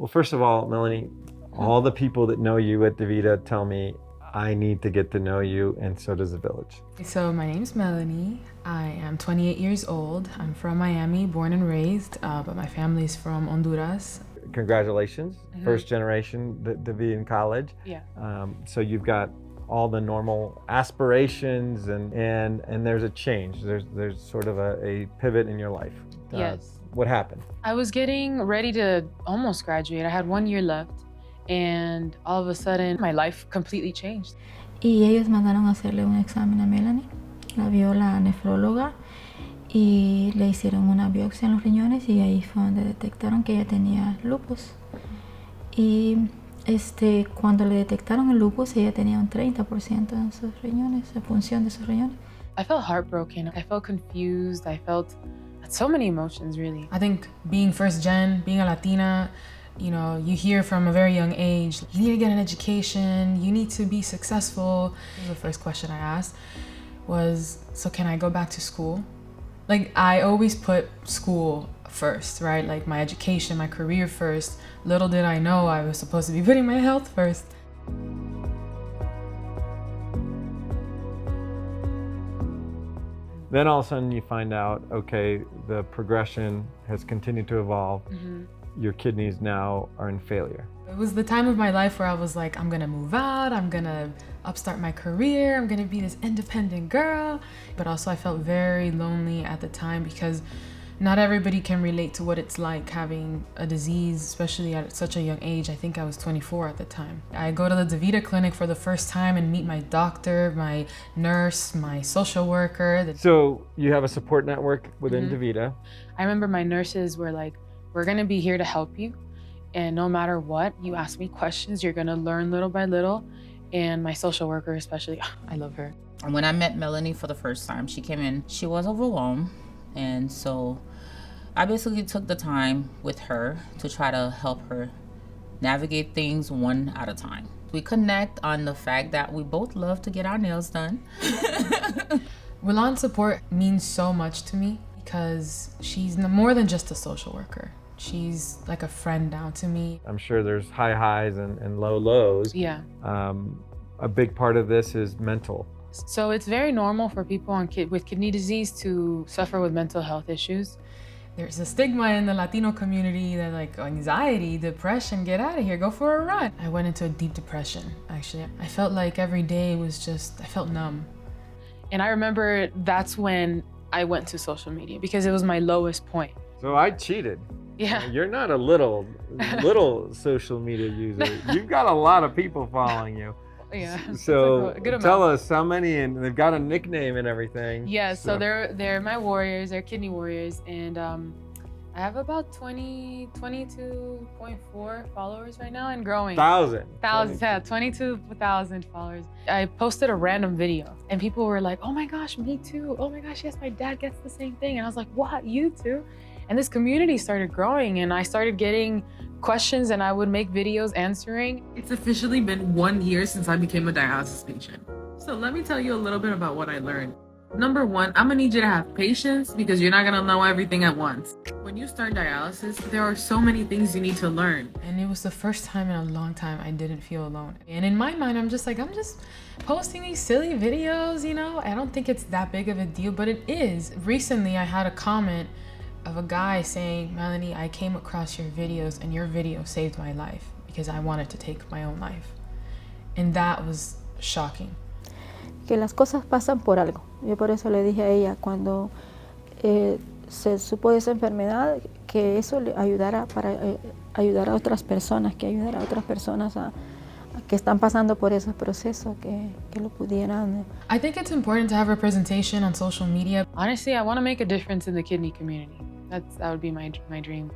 Well, first of all, Melanie, all the people that know you at DaVita tell me I need to get to know you, and so does the village. So my name's Melanie. I am 28 years old. I'm from Miami, born and raised, but my family's from Honduras. Congratulations, first generation DaVita college. Yeah. So you've got all the normal aspirations, and there's a change. There's sort of a pivot in your life. Yes. What happened? I was getting ready to almost graduate. I had 1 year left, and all of a sudden, my life completely changed. Y ellos mandaron a hacerle un examen a Melanie. La vio la nefróloga y le hicieron una biopsia en los riñones y ahí fue donde detectaron que ella tenía lupus. Y cuando le detectaron el lupus, ella tenía un 30% en sus riñones, la función de sus riñones. I felt heartbroken. I felt confused. I felt so many emotions, really. I think being first gen, being a Latina, you know, you hear from a very young age, you need to get an education, you need to be successful. The first question I asked was, so can I go back to school? Like, I always put school first, right? Like my education, my career first. Little did I know I was supposed to be putting my health first. Then all of a sudden you find out, okay, the progression has continued to evolve. Your kidneys now are in failure. It was the time of my life where I was like, I'm gonna move out, I'm gonna upstart my career, I'm gonna be this independent girl. But also I felt very lonely at the time because not everybody can relate to what it's like having a disease, especially at such a young age. I think I was 24 at the time. I go to the DaVita clinic for the first time and meet my doctor, my nurse, my social worker. So you have a support network within DaVita. I remember my nurses were like, we're gonna be here to help you. And no matter what, you ask me questions, you're gonna learn little by little. And my social worker especially, I love her. When I met Melanie for the first time, she came in, she was overwhelmed. And so I basically took the time with her to try to help her navigate things one at a time. We connect on the fact that we both love to get our nails done. Willan's support means so much to me because she's more than just a social worker. She's like a friend now to me. I'm sure there's high highs and low lows. Yeah. A big part of this is mental. So it's very normal for people with kidney disease to suffer with mental health issues. There's a stigma in the Latino community that like anxiety, depression, get out of here, go for a run. I went into a deep depression, actually. I felt like every day was just, I felt numb. And I remember that's when I went to social media because it was my lowest point. So I cheated. Yeah. You're not a little social media user. You've got a lot of people following you. Yeah. So a good amount. Tell us how many, and they've got a nickname and everything. Yeah, so they're my warriors, they're kidney warriors, and I have about 22.4 followers right now and growing. Thousands, yeah, 22,000 followers. I posted a random video and people were like, oh my gosh, me too. Oh my gosh, yes, my dad gets the same thing. And I was like, what, you too? And this community started growing and I started getting questions and I would make videos answering. It's officially been 1 year since I became a dialysis patient. So let me tell you a little bit about what I learned. Number one, I'm gonna need you to have patience because you're not gonna know everything at once. When you start dialysis, there are so many things you need to learn. And it was the first time in a long time I didn't feel alone. And in my mind, I'm just posting these silly videos, you know? I don't think it's that big of a deal, but it is. Recently, I had a comment of a guy saying, Melanie, I came across your videos and your video saved my life because I wanted to take my own life. And that was shocking. Que las cosas pasan por algo. Yo por eso le dije a ella cuando se supo de esa enfermedad que eso le ayudara para ayudar a otras personas, que ayudara a otras personas a que están pasando por ese proceso, que lo pudieran. I think it's important to have representation on social media. Honestly, I want to make a difference in the kidney community. That would be my dream.